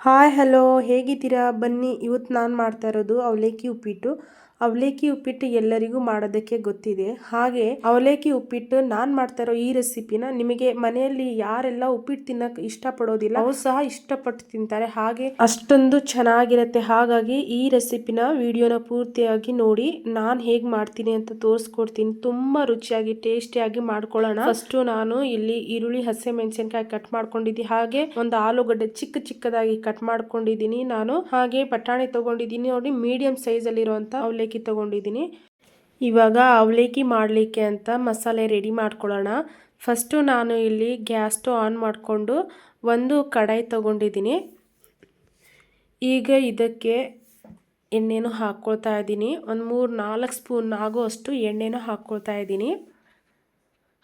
Hi hello ಹೇಗಿದ್ದೀರಾ? ಬನ್ನಿ ಇವತ್ತು ನಾನು ಮಾಡ್ತಾ ಇರೋದು ಅವಲೇಕಿ ಉಪ್ಪಿಟ್ಟು. ಅವಲೇಕಿ ಉಪ್ಪಿಟ್ಟು ಎಲ್ಲರಿಗೂ ಮಾಡೋದಕ್ಕೆ ಗೊತ್ತಿದೆ. ಹಾಗೆ ಅವಲೇಕಿ ಉಪ್ಪಿಟ್ಟು ನಾನು ಮಾಡ್ತಾ ಇರೋ ಈ ರೆಸಿಪಿನ ನಿಮಗೆ ಮನೆಯಲ್ಲಿ ಯಾರೆಲ್ಲ ಉಪ್ಪಿಟ್ಟು ತಿನ್ನಕ್ಕೆ ಇಷ್ಟಪಡೋದಿಲ್ಲ ಅವ್ರು ಸಹ ಇಷ್ಟಪಟ್ಟು ತಿಂತಾರೆ. ಹಾಗೆ ಅಷ್ಟೊಂದು ಚೆನ್ನಾಗಿರುತ್ತೆ. ಹಾಗಾಗಿ ಈ ರೆಸಿಪಿನ ವಿಡಿಯೋನ ಪೂರ್ತಿಯಾಗಿ ನೋಡಿ. ನಾನು ಹೇಗೆ ಮಾಡ್ತೀನಿ ಅಂತ ತೋರಿಸ್ಕೊಡ್ತೀನಿ. ತುಂಬಾ ರುಚಿಯಾಗಿ ಟೇಸ್ಟಿಯಾಗಿ ಮಾಡ್ಕೊಳ್ಳೋಣ. ಫಸ್ಟ್ ನಾನು ಇಲ್ಲಿ ಈರುಳ್ಳಿ, ಹಸಿಮೆಣಸಿನಕಾಯಿ ಕಟ್ ಮಾಡ್ಕೊಂಡಿದ್ದೀನಿ. ಹಾಗೆ ಒಂದು ಆಲೂಗಡ್ಡೆ ಚಿಕ್ಕದಾಗಿ ಕಟ್ ಮಾಡ್ಕೊಂಡಿದ್ದೀನಿ ನಾನು. ಹಾಗೆ ಬಟಾಣಿ ತಗೊಂಡಿದ್ದೀನಿ ನೋಡಿ, ಮೀಡಿಯಂ ಸೈಜ್ ಅಲ್ಲಿ ಇರುವಂತ ಅವಲೇಕಿ ತಗೊಂಡಿದ್ದೀನಿ. ಇವಾಗ ಅವಲೇಕಿ ಮಾಡಲಿಕ್ಕೆ ಅಂತ ಮಸಾಲೆ ರೆಡಿ ಮಾಡ್ಕೊಳ್ಳೋಣ. ಫಸ್ಟು ನಾನು ಇಲ್ಲಿ ಗ್ಯಾಸ್ ಸ್ಟವ್ ಆನ್ ಮಾಡಿಕೊಂಡು ಒಂದು ಕಡಾಯಿ ತಗೊಂಡಿದ್ದೀನಿ. ಈಗ ಇದಕ್ಕೆ ಎಣ್ಣೆನೂ ಹಾಕ್ಕೊಳ್ತಾ ಇದ್ದೀನಿ. ಒಂದು 3-4 ಸ್ಪೂನ್ ಆಗುವಷ್ಟು ಎಣ್ಣೆನೂ ಹಾಕ್ಕೊಳ್ತಾ ಇದ್ದೀನಿ.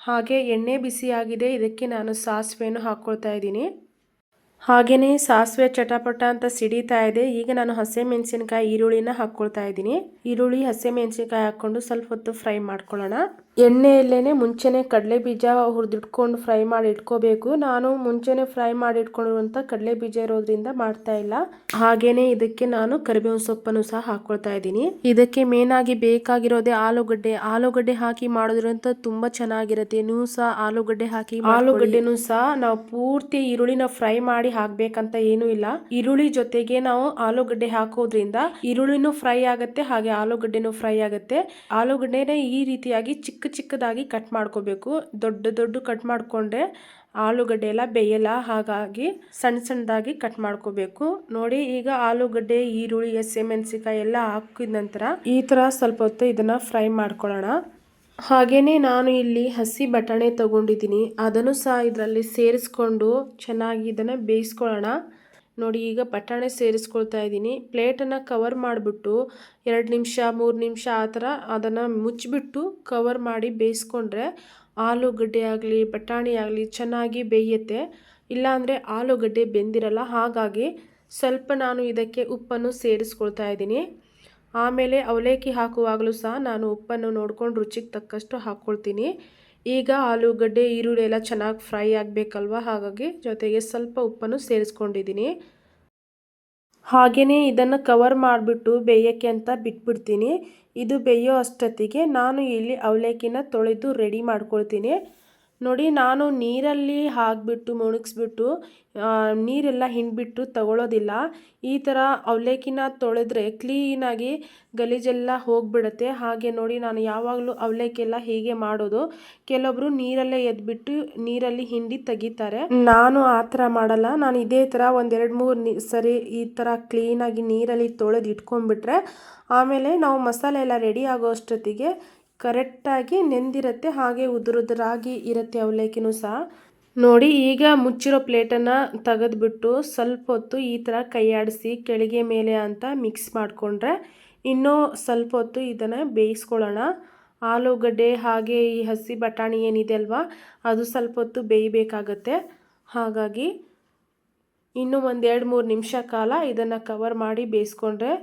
ಹಾಗೆ ಎಣ್ಣೆ ಬಿಸಿ ಆಗಿದೆ, ಇದಕ್ಕೆ ನಾನು ಸಾಸಿವೆನೂ ಹಾಕ್ಕೊಳ್ತಾ ಇದ್ದೀನಿ. ಹಾಗೆಯೇ ಸಾಸಿವೆ ಚಟಪಟ ಅಂತ ಸಿಡಿತಾ ಇದೆ. ಈಗ ನಾನು ಹಸಿಮೆಣಸಿನಕಾಯಿ, ಈರುಳ್ಳಿನ ಹಾಕ್ಕೊಳ್ತಾ ಇದ್ದೀನಿ. ಈರುಳ್ಳಿ, ಹಸಿಮೆಣಸಿನಕಾಯಿ ಹಾಕ್ಕೊಂಡು ಸ್ವಲ್ಪ ಹೊತ್ತು ಫ್ರೈ ಮಾಡ್ಕೊಳ್ಳೋಣ. ಎಣ್ಣೆಯಲ್ಲೇನೆ ಮುಂಚೆನೆ ಕಡಲೆ ಬೀಜ ಹುರಿದಿಟ್ಕೊಂಡು ಫ್ರೈ ಮಾಡಿ ಇಟ್ಕೋಬೇಕು. ನಾನು ಮುಂಚೆನೆ ಫ್ರೈ ಮಾಡಿ ಇಟ್ಕೊಂಡಿರುವಂಥ ಕಡಲೆ ಬೀಜ ಇರೋದ್ರಿಂದ ಮಾಡ್ತಾ ಇಲ್ಲ. ಹಾಗೇನೆ ಇದಕ್ಕೆ ನಾನು ಕರಿಬೇವಿನ ಸೊಪ್ಪನ್ನು ಸಹ ಹಾಕ್ಕೊಳ್ತಾ ಇದ್ದೀನಿ. ಇದಕ್ಕೆ ಮೇನ್ ಆಗಿ ಬೇಕಾಗಿರೋದೇ ಆಲೂಗಡ್ಡೆ ಹಾಕಿ ಮಾಡೋದ್ರಿಂದ ತುಂಬಾ ಚೆನ್ನಾಗಿರುತ್ತೆ. ನೀವು ಸಹ ಆಲೂಗಡ್ಡೆ ಹಾಕಿ, ಆಲೂಗಡ್ಡೆನೂ ಸಹ ನಾವು ಪೂರ್ತಿ ಈರುಳ್ಳಿನ ಫ್ರೈ ಮಾಡಿ ಹಾಕ್ಬೇಕಂತ ಏನೂ ಇಲ್ಲ. ಈರುಳ್ಳಿ ಜೊತೆಗೆ ನಾವು ಆಲೂಗಡ್ಡೆ ಹಾಕೋದ್ರಿಂದ ಈರುಳ್ಳಿನೂ ಫ್ರೈ ಆಗುತ್ತೆ, ಹಾಗೆ ಆಲೂಗಡ್ಡೆನೂ ಫ್ರೈ ಆಗುತ್ತೆ. ಆಲೂಗಡ್ಡೆನ ಈ ರೀತಿಯಾಗಿ ಚಿಕ್ಕದಾಗಿ ಕಟ್ ಮಾಡ್ಕೋಬೇಕು. ದೊಡ್ಡ ಕಟ್ ಮಾಡ್ಕೊಂಡ್ರೆ ಆಲೂಗಡ್ಡೆ ಎಲ್ಲ ಬೇಯಲ್ಲ. ಹಾಗಾಗಿ ಸಣ್ಣದಾಗಿ ಕಟ್ ಮಾಡ್ಕೋಬೇಕು. ನೋಡಿ, ಈಗ ಆಲೂಗಡ್ಡೆ, ಈರುಳ್ಳಿ, ಹಸಿಮೆಣಸಿನಕಾಯಿ ಎಲ್ಲ ಹಾಕಿದ ನಂತರ ಈ ತರ ಸ್ವಲ್ಪ ಹೊತ್ತು ಇದನ್ನ ಫ್ರೈ ಮಾಡ್ಕೊಳ್ಳೋಣ. ಹಾಗೇನೆ ನಾನು ಇಲ್ಲಿ ಹಸಿ ಬಟಾಣಿ ತಗೊಂಡಿದ್ದೀನಿ. ಅದನ್ನು ಸಹ ಇದರಲ್ಲಿ ಸೇರಿಸ್ಕೊಂಡು ಚೆನ್ನಾಗಿ ಇದನ್ನ ಬೇಯಿಸ್ಕೊಳ್ಳೋಣ. ನೋಡಿ, ಈಗ ಬಟಾಣಿ ಸೇರಿಸ್ಕೊಳ್ತಾ ಇದ್ದೀನಿ. ಪ್ಲೇಟನ್ನು ಕವರ್ ಮಾಡಿಬಿಟ್ಟು 2 ನಿಮಿಷ 3 ನಿಮಿಷ ಆ ಥರ ಅದನ್ನು ಮುಚ್ಚಿಬಿಟ್ಟು ಕವರ್ ಮಾಡಿ ಬೇಯಿಸ್ಕೊಂಡ್ರೆ ಆಲೂಗಡ್ಡೆ ಆಗಲಿ ಬಟಾಣಿ ಆಗಲಿ ಚೆನ್ನಾಗಿ ಬೇಯುತ್ತೆ. ಇಲ್ಲಾಂದರೆ ಆಲೂಗಡ್ಡೆ ಬೆಂದಿರಲ್ಲ. ಹಾಗಾಗಿ ಸ್ವಲ್ಪ ನಾನು ಇದಕ್ಕೆ ಉಪ್ಪನ್ನು ಸೇರಿಸ್ಕೊಳ್ತಾ ಇದ್ದೀನಿ. ಆಮೇಲೆ ಅವಲೇಕಿ ಹಾಕುವಾಗಲೂ ಸಹ ನಾನು ಉಪ್ಪನ್ನು ನೋಡ್ಕೊಂಡು ರುಚಿಗೆ ತಕ್ಕಷ್ಟು ಹಾಕ್ಕೊಳ್ತೀನಿ. ಈಗ ಆಲೂಗಡ್ಡೆ, ಈರುಳ್ಳಿ ಎಲ್ಲ ಚೆನ್ನಾಗಿ ಫ್ರೈ ಆಗಬೇಕಲ್ವ, ಹಾಗಾಗಿ ಜೊತೆಗೆ ಸ್ವಲ್ಪ ಉಪ್ಪನ್ನು ಸೇರಿಸ್ಕೊಂಡಿದ್ದೀನಿ. ಹಾಗೆಯೇ ಇದನ್ನು ಕವರ್ ಮಾಡಿಬಿಟ್ಟು ಬೇಯೋಕ್ಕೆ ಅಂತ ಬಿಟ್ಬಿಡ್ತೀನಿ. ಇದು ಬೇಯೋ ಅಷ್ಟೊತ್ತಿಗೆ ನಾನು ಇಲ್ಲಿ ಅವಲೇಕಿನ ತೊಳೆದು ರೆಡಿ ಮಾಡ್ಕೊಳ್ತೀನಿ. ನೋಡಿ, ನಾನು ನೀರಲ್ಲಿ ಹಾಕಿಬಿಟ್ಟು ಮುಳುಗಿಸ್ಬಿಟ್ಟು ನೀರೆಲ್ಲ ಹಿಂಡ್ಬಿಟ್ಟು ತಗೊಳ್ಳೋದಿಲ್ಲ. ಈ ಥರ ಅವಲೇಕಿನ ತೊಳೆದ್ರೆ ಕ್ಲೀನಾಗಿ ಗಲೀಜೆಲ್ಲ ಹೋಗಿಬಿಡುತ್ತೆ. ಹಾಗೆ ನೋಡಿ, ನಾನು ಯಾವಾಗಲೂ ಅವಲೇಕಿ ಎಲ್ಲ ಹೀಗೆ ಮಾಡೋದು. ಕೆಲವೊಬ್ರು ನೀರಲ್ಲೇ ಎದ್ಬಿಟ್ಟು ನೀರಲ್ಲಿ ಹಿಂಡಿ ತೆಗಿತಾರೆ. ನಾನು ಆ ಥರ ಮಾಡಲ್ಲ. ನಾನು ಇದೇ ಥರ ಒಂದು 2-3 ಸರಿ ಈ ಥರ ಕ್ಲೀನಾಗಿ ನೀರಲ್ಲಿ ತೊಳೆದು ಇಟ್ಕೊಂಡ್ಬಿಟ್ರೆ ಆಮೇಲೆ ನಾವು ಮಸಾಲೆ ಎಲ್ಲ ರೆಡಿ ಆಗೋ ಅಷ್ಟೊತ್ತಿಗೆ ಕರೆಕ್ಟಾಗಿ ನೆಂದಿರುತ್ತೆ. ಹಾಗೆ ಉದುರಾಗಿ ಇರುತ್ತೆ ಅವಲೇಕಿನೂ ಸಹ. ನೋಡಿ, ಈಗ ಮುಚ್ಚಿರೋ ಪ್ಲೇಟನ್ನು ತೆಗೆದ್ಬಿಟ್ಟು ಸ್ವಲ್ಪ ಹೊತ್ತು ಈ ಥರ ಕೈ ಆಡಿಸಿ ಕೆಳಗೆ ಮೇಲೆ ಅಂತ ಮಿಕ್ಸ್ ಮಾಡಿಕೊಂಡ್ರೆ ಇನ್ನೂ ಸ್ವಲ್ಪ ಹೊತ್ತು ಇದನ್ನು ಬೇಯಿಸ್ಕೊಳ್ಳೋಣ. ಆಲೂಗಡ್ಡೆ ಹಾಗೆ ಈ ಹಸಿ ಬಟಾಣಿ ಏನಿದೆ ಅಲ್ವಾ, ಅದು ಸ್ವಲ್ಪ ಹೊತ್ತು ಬೇಯಬೇಕಾಗತ್ತೆ. ಹಾಗಾಗಿ ಇನ್ನೂ ಒಂದು 2-3 ನಿಮಿಷ ಕಾಲ ಇದನ್ನು ಕವರ್ ಮಾಡಿ ಬೇಯಿಸ್ಕೊಂಡ್ರೆ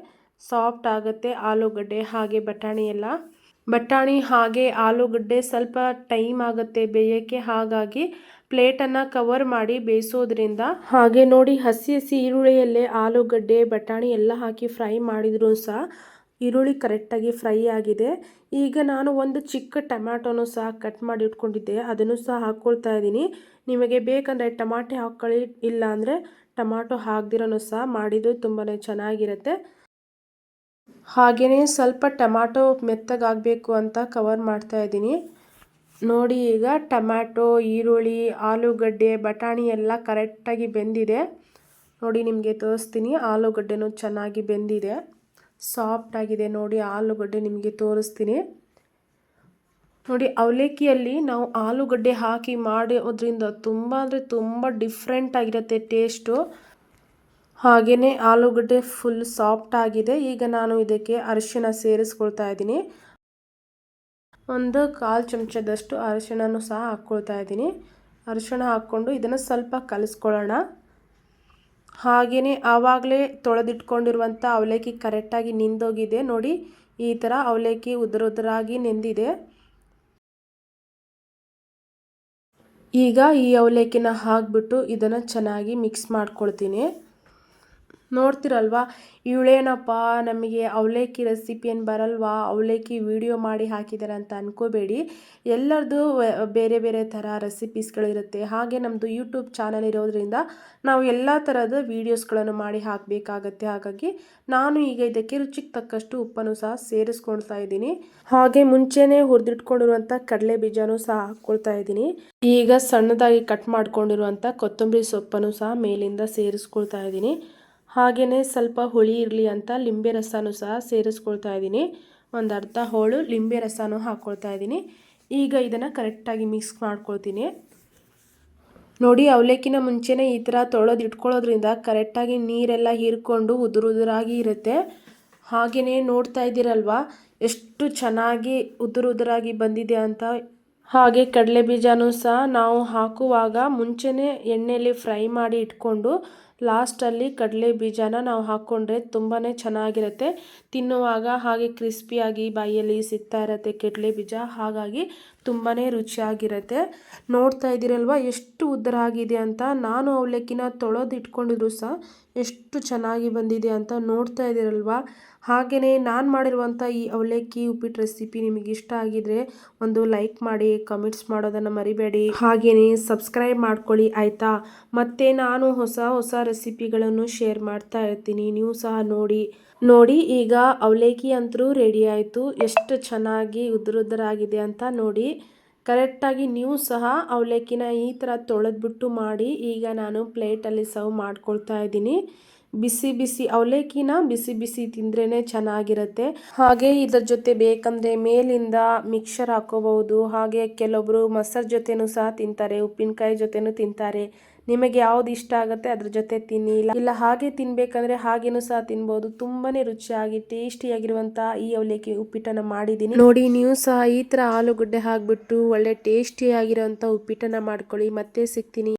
ಸಾಫ್ಟ್ ಆಗುತ್ತೆ ಆಲೂಗಡ್ಡೆ ಹಾಗೆ ಬಟಾಣಿ ಎಲ್ಲ. ಬಟಾಣಿ ಹಾಗೆ ಆಲೂಗಡ್ಡೆ ಸ್ವಲ್ಪ ಟೈಮ್ ಆಗುತ್ತೆ ಬೇಯೋಕ್ಕೆ. ಹಾಗಾಗಿ ಪ್ಲೇಟನ್ನು ಕವರ್ ಮಾಡಿ ಬೇಯಿಸೋದ್ರಿಂದ, ಹಾಗೆ ನೋಡಿ ಹಸಿ ಈರುಳ್ಳಿಯಲ್ಲೇ ಆಲೂಗಡ್ಡೆ ಬಟಾಣಿ ಎಲ್ಲ ಹಾಕಿ ಫ್ರೈ ಮಾಡಿದ್ರು ಸಹ ಈರುಳ್ಳಿ ಕರೆಕ್ಟಾಗಿ ಫ್ರೈ ಆಗಿದೆ. ಈಗ ನಾನು ಒಂದು ಚಿಕ್ಕ ಟೊಮ್ಯಾಟೊನೂ ಸಹ ಕಟ್ ಮಾಡಿ ಇಟ್ಕೊಂಡಿದ್ದೆ, ಅದನ್ನು ಸಹ ಹಾಕ್ಕೊಳ್ತಾ ಇದ್ದೀನಿ. ನಿಮಗೆ ಬೇಕಂದರೆ ಟಮಾಟೆ ಹಾಕ್ಕೊಳ್ಳಿ, ಇಲ್ಲ ಅಂದರೆ ಟೊಮಾಟೊ ಹಾಕ್ದಿರೋನು ಸಹ ಮಾಡಿದ್ದು ತುಂಬಾ ಚೆನ್ನಾಗಿರುತ್ತೆ. ಹಾಗೆಯೇ ಸ್ವಲ್ಪ ಟೊಮ್ಯಾಟೊ ಮೆತ್ತಗಾಗಬೇಕು ಅಂತ ಕವರ್ ಮಾಡ್ತಾ ಇದ್ದೀನಿ. ನೋಡಿ, ಈಗ ಟೊಮ್ಯಾಟೊ, ಈರುಳ್ಳಿ, ಆಲೂಗಡ್ಡೆ, ಬಟಾಣಿ ಎಲ್ಲ ಕರೆಕ್ಟಾಗಿ ಬೆಂದಿದೆ. ನೋಡಿ, ನಿಮಗೆ ತೋರಿಸ್ತೀನಿ. ಆಲೂಗಡ್ಡೆನೂ ಚೆನ್ನಾಗಿ ಬೆಂದಿದೆ, ಸಾಫ್ಟ್ ಆಗಿದೆ. ನೋಡಿ, ಆಲೂಗಡ್ಡೆ ನಿಮಗೆ ತೋರಿಸ್ತೀನಿ. ನೋಡಿ, ಅವಲೇಕಿಯಲ್ಲಿ ನಾವು ಆಲೂಗಡ್ಡೆ ಹಾಕಿ ಮಾಡೋದ್ರಿಂದ ತುಂಬ ಅಂದರೆ ತುಂಬ ಡಿಫ್ರೆಂಟ್ ಆಗಿರುತ್ತೆ ಟೇಸ್ಟು. ಹಾಗೆಯೇ ಆಲೂಗಡ್ಡೆ ಫುಲ್ ಸಾಫ್ಟ್ ಆಗಿದೆ. ಈಗ ನಾನು ಇದಕ್ಕೆ ಅರಿಶಿಣ ಸೇರಿಸ್ಕೊಳ್ತಾ ಇದ್ದೀನಿ. ಒಂದು 1/4 ಚಮಚದಷ್ಟು ಅರಿಶಿಣನೂ ಸಹ ಹಾಕ್ಕೊಳ್ತಾ ಇದ್ದೀನಿ. ಅರಿಶಿಣ ಹಾಕ್ಕೊಂಡು ಇದನ್ನು ಸ್ವಲ್ಪ ಕಲಿಸ್ಕೊಳ್ಳೋಣ. ಹಾಗೆಯೇ ಆವಾಗಲೇ ತೊಳೆದಿಟ್ಕೊಂಡಿರುವಂಥ ಅವಲೇಕಿ ಕರೆಕ್ಟಾಗಿ ನೆಂದೋಗಿದೆ. ನೋಡಿ, ಈ ಥರ ಅವಲೇಕಿ ಉದುರಾಗಿ ನೆಂದಿದೆ. ಈಗ ಈ ಅವಲೇಕಿನ ಹಾಕ್ಬಿಟ್ಟು ಇದನ್ನು ಚೆನ್ನಾಗಿ ಮಿಕ್ಸ್ ಮಾಡ್ಕೊಳ್ತೀನಿ. ನೋಡ್ತಿರಲ್ವಾ, ಇವಳೇನಪ್ಪ ನಮಗೆ ಅವಲೇಕಿ ರೆಸಿಪಿ ಏನು ಬರಲ್ವಾ, ಅವಲೇಕಿ ವಿಡಿಯೋ ಮಾಡಿ ಹಾಕಿದ್ದಾರೆ ಅಂತ ಅನ್ಕೋಬೇಡಿ. ಎಲ್ಲರದು ಬೇರೆ ಬೇರೆ ಥರ ರೆಸಿಪೀಸ್ಗಳಿರುತ್ತೆ. ಹಾಗೆ ನಮ್ಮದು ಯೂಟ್ಯೂಬ್ ಚಾನಲ್ ಇರೋದ್ರಿಂದ ನಾವು ಎಲ್ಲ ಥರದ ವೀಡಿಯೋಸ್ಗಳನ್ನು ಮಾಡಿ ಹಾಕಬೇಕಾಗತ್ತೆ. ಹಾಗಾಗಿ ನಾನು ಈಗ ಇದಕ್ಕೆ ರುಚಿಗೆ ತಕ್ಕಷ್ಟು ಉಪ್ಪನ್ನು ಸಹ ಸೇರಿಸ್ಕೊಳ್ತಾ ಇದ್ದೀನಿ. ಹಾಗೆ ಮುಂಚೆನೇ ಹುರಿದಿಟ್ಕೊಂಡಿರುವಂಥ ಕಡಲೆ ಬೀಜನೂ ಸಹ ಹಾಕ್ಕೊಳ್ತಾ ಇದ್ದೀನಿ. ಈಗ ಸಣ್ಣದಾಗಿ ಕಟ್ ಮಾಡ್ಕೊಂಡಿರುವಂಥ ಕೊತ್ತಂಬರಿ ಸೊಪ್ಪನ್ನು ಸಹ ಮೇಲಿಂದ ಸೇರಿಸ್ಕೊಳ್ತಾ ಇದ್ದೀನಿ. ಹಾಗೆಯೇ ಸ್ವಲ್ಪ ಹುಳಿ ಇರಲಿ ಅಂತ ಲಿಂಬೆ ರಸನೂ ಸಹ ಸೇರಿಸ್ಕೊಳ್ತಾ ಇದ್ದೀನಿ. ಒಂದು ಅರ್ಧ ಹೋಳು ಲಿಂಬೆ ರಸನೂ ಹಾಕ್ಕೊಳ್ತಾ ಇದ್ದೀನಿ. ಈಗ ಇದನ್ನು ಕರೆಕ್ಟಾಗಿ ಮಿಕ್ಸ್ ಮಾಡ್ಕೊಳ್ತೀನಿ. ನೋಡಿ, ಅವಲೇಕಿನ ಮುಂಚೆನೇ ಈ ಥರ ತೊಳೆದು ಇಟ್ಕೊಳ್ಳೋದ್ರಿಂದ ಕರೆಕ್ಟಾಗಿ ನೀರೆಲ್ಲ ಹೀರ್ಕೊಂಡು ಉದುರಾಗಿ ಇರುತ್ತೆ. ಹಾಗೆಯೇ ನೋಡ್ತಾ ಇದ್ದೀರಲ್ವಾ ಎಷ್ಟು ಚೆನ್ನಾಗಿ ಉದುರಾಗಿ ಬಂದಿದೆ ಅಂತ. ಹಾಗೆ ಕಡಲೆ ಬೀಜನೂ ಸಹ ನಾವು ಹಾಕುವಾಗ ಮುಂಚೆನೇ ಎಣ್ಣೆಯಲ್ಲಿ ಫ್ರೈ ಮಾಡಿ ಇಟ್ಕೊಂಡು ಲಾಸ್ಟಲ್ಲಿ ಕಡಲೆ ಬೀಜನ ನಾವು ಹಾಕ್ಕೊಂಡ್ರೆ ತುಂಬಾ ಚೆನ್ನಾಗಿರುತ್ತೆ. ತಿನ್ನುವಾಗ ಹಾಗೆ ಕ್ರಿಸ್ಪಿಯಾಗಿ ಬಾಯಲ್ಲಿ ಸಿಗ್ತಾ ಇರುತ್ತೆ ಕಡಲೆ ಬೀಜ. ಹಾಗಾಗಿ ತುಂಬಾ ರುಚಿಯಾಗಿರುತ್ತೆ. ನೋಡ್ತಾ ಇದ್ದೀರಲ್ವ ಎಷ್ಟು ಉದ್ದರಾಗಿದೆ ಅಂತ. ನಾನು ಅವಲಕ್ಕಿನ ತೊಳೆದು ಇಟ್ಕೊಂಡಿದ್ರು ಸಹ ಎಷ್ಟು ಚೆನ್ನಾಗಿ ಬಂದಿದೆ ಅಂತ ನೋಡ್ತಾ ಇದ್ದೀರಲ್ವ. ಹಾಗೆಯೇ ನಾನು ಮಾಡಿರುವಂಥ ಈ ಅವಲಕ್ಕಿ ಉಪ್ಪಿಟ್ಟು ರೆಸಿಪಿ ನಿಮಗೆ ಇಷ್ಟ ಆಗಿದ್ರೆ ಒಂದು ಲೈಕ್ ಮಾಡಿ, ಕಮೆಂಟ್ಸ್ ಮಾಡೋದನ್ನು ಮರಿಬೇಡಿ. ಹಾಗೆಯೇ ಸಬ್ಸ್ಕ್ರೈಬ್ ಮಾಡ್ಕೊಳ್ಳಿ ಆಯಿತಾ. ಮತ್ತು ನಾನು ಹೊಸ ರೆಸಿಪಿಗಳನ್ನು ಶೇರ್ ಮಾಡ್ತಾ ಇರ್ತೀನಿ, ನೀವು ಸಹ ನೋಡಿ. ಈಗ ಅವಲಕ್ಕಿ ಅಂತೂ ರೆಡಿ ಆಯಿತು. ಎಷ್ಟು ಚೆನ್ನಾಗಿ ಉದುರಾಗಿದೆ ಅಂತ ನೋಡಿ. ಕರೆಕ್ಟಾಗಿ ನೀವು ಸಹ ಅವಲಕ್ಕಿನ ಈ ಥರ ತೊಳೆದ್ಬಿಟ್ಟು ಮಾಡಿ. ಈಗ ನಾನು ಪ್ಲೇಟಲ್ಲಿ ಸರ್ವ್ ಮಾಡ್ಕೊಳ್ತಾ ಇದ್ದೀನಿ. ಬಿಸಿ ಅವಲಕ್ಕಿನ ಬಿಸಿ ತಿಂದ್ರೇ ಚೆನ್ನಾಗಿರುತ್ತೆ. ಹಾಗೆ ಇದರ ಜೊತೆ ಬೇಕಂದರೆ ಮೇಲಿಂದ ಮಿಕ್ಸರ್ ಹಾಕೋಬಹುದು. ಹಾಗೆ ಕೆಲವೊಬ್ರು ಮೊಸರು ಜೊತೆನೂ ಸಹ ತಿಂತಾರೆ, ಉಪ್ಪಿನಕಾಯಿ ಜೊತೆನೂ ತಿಂತಾರೆ. ನಿಮಗೆ ಯಾವ್ದು ಇಷ್ಟ ಆಗುತ್ತೆ ಅದ್ರ ಜೊತೆ ತಿನ್ನಿ, ಇಲ್ಲ ಹಾಗೆ ತಿನ್ಬೇಕಂದ್ರೆ ಹಾಗೇನೂ ಸಹ ತಿನ್ಬೋದು. ತುಂಬಾನೇ ರುಚಿಯಾಗಿ ಟೇಸ್ಟಿಯಾಗಿರುವಂಥ ಈ ಅವಲಕ್ಕಿ ಉಪ್ಪಿಟ್ಟನ್ನು ಮಾಡಿದ್ದೀನಿ ನೋಡಿ. ನೀವು ಸಹ ಈ ಥರ ಆಲೂಗಡ್ಡೆ ಹಾಕ್ಬಿಟ್ಟು ಒಳ್ಳೆ ಟೇಸ್ಟಿಯಾಗಿರೋಂಥ ಉಪ್ಪಿಟ್ಟನ್ನು ಮಾಡ್ಕೊಳ್ಳಿ. ಮತ್ತೆ ಸಿಗ್ತೀನಿ.